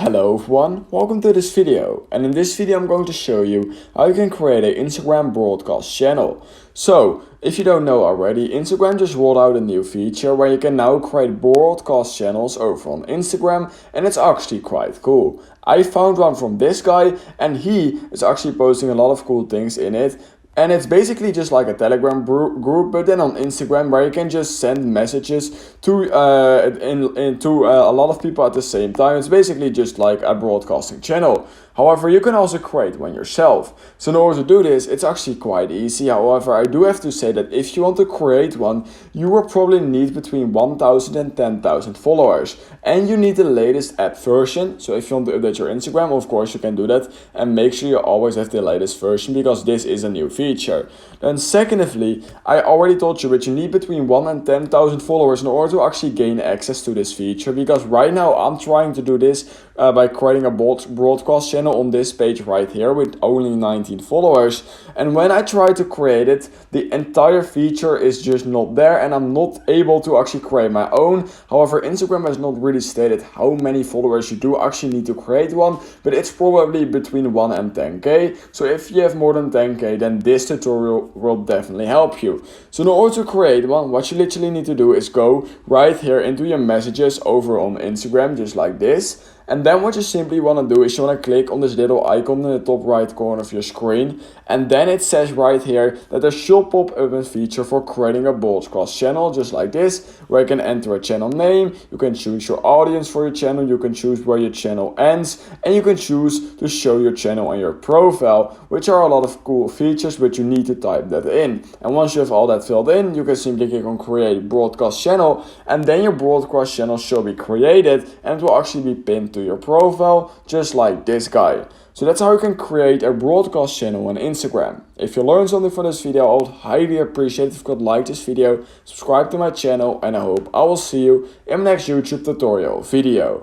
Hello everyone, welcome to this video, and in this video I'm going to show you how you can create an Instagram broadcast channel. So, if you don't know already, Instagram just rolled out a new feature where you can now create broadcast channels over on Instagram, and it's actually quite cool. I found one from this guy and he is actually posting a lot of cool things in it. And it's basically just like a Telegram group, but then on Instagram, where you can just send messages to a lot of people at the same time. It's basically just like a broadcasting channel. However, you can also create one yourself. So in order to do this, it's actually quite easy. However, I do have to say that if you want to create one, you will probably need between 1,000 and 10,000 followers. And you need the latest app version. So if you want to update your Instagram, of course you can do that. And make sure you always have the latest version, because this is a new feature. Then secondly, I already told you that you need between 1 and 10,000 followers in order to actually gain access to this feature. Because right now I'm trying to do this by creating a broadcast channel on this page right here with only 19 followers, and when I try to create it, the entire feature is just not there and I'm not able to actually create my own. However, Instagram has not really stated how many followers you do actually need to create one, but it's probably between 1 and 10k. So if you have more than 10k, then this tutorial will definitely help you. So in order to create one, what you literally need to do is go right here into your messages over on Instagram, just like this. And then what you simply want to do is you want to click on this little icon in the top right corner of your screen. And then it says right here that there should pop up a feature for creating a broadcast channel, just like this, where you can enter a channel name, you can choose your audience for your channel, you can choose where your channel ends, and you can choose to show your channel on your profile, which are a lot of cool features, but you need to type that in. And once you have all that filled in, you can simply click on create broadcast channel, and then your broadcast channel shall be created and it will actually be pinned to your profile, just like this guy. So that's how you can create a broadcast channel on Instagram. If you learned something from this video, I would highly appreciate it if you could like this video, subscribe to my channel, and I hope I will see you in my next YouTube tutorial video.